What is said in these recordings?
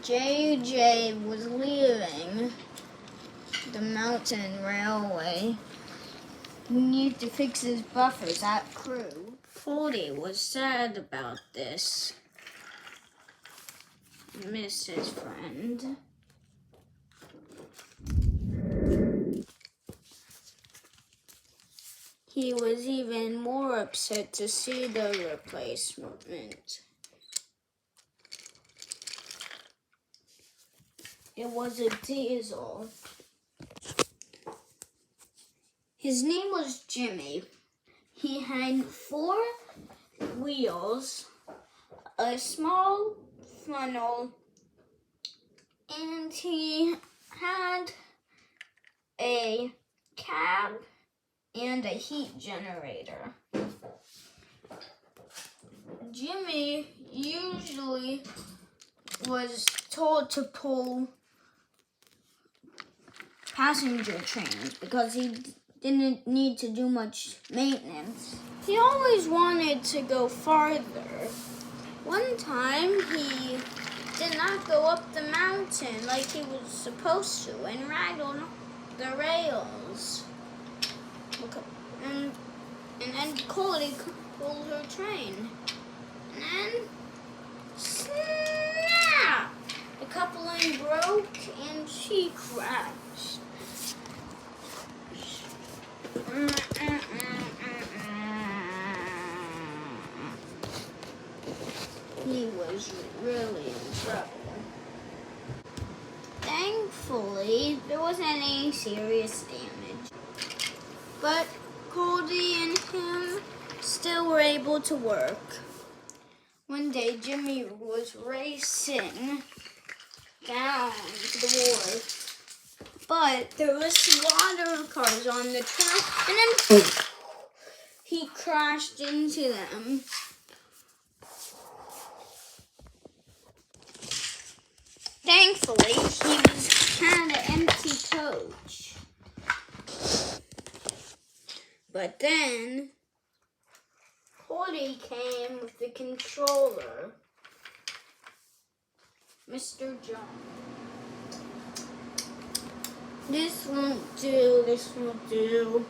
JJ was leaving the mountain railway. We need to fix his buffers at crew. Goldie was sad about this. Miss his friend. He was even more upset to see the replacement. It was a diesel. His name was Jimmy. He had 4 wheels, a small funnel, and he had a cab and a heat generator. Jimmy usually was told to pull passenger trains because he didn't need to do much maintenance. He always wanted to go farther. One time he did not go up the mountain like he was supposed to and rattled the rails. And then Goldie pulled her train. And then snap! The coupling broke and she crashed. He was really in trouble. Thankfully, there wasn't any serious damage. But Goldie and him still were able to work. One day, Jimmy was racing down to the wharf. But there was a lot of cars on the track, and then he crashed into them. Thankfully, he had an empty coach. But then, Goldie came with the controller, Mr. John. This won't do, this won't do.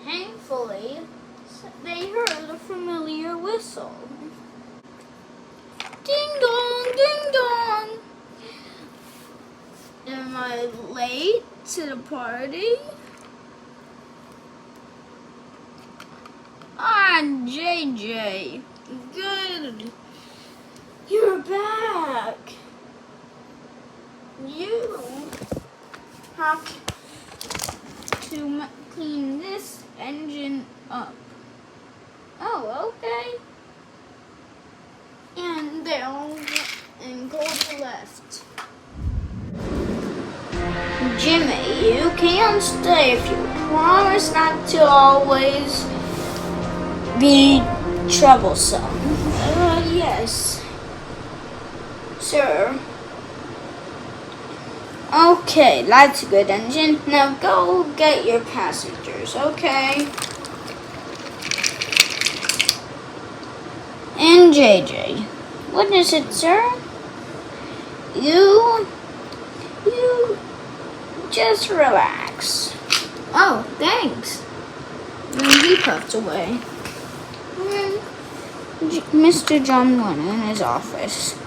Thankfully, they heard a familiar whistle. Ding dong, ding dong. Am I late to the party? Ah, JJ. Good. You're back. You have to clean this engine up. Oh, okay. And Goldie left. Jimmy, you can stay if you promise not to always be troublesome. Yes, sir. Okay, that's a good engine. Now go get your passengers, okay? And JJ. What is it, sir? You just relax. Oh, thanks. And he puffed away. Mr. John went in his office.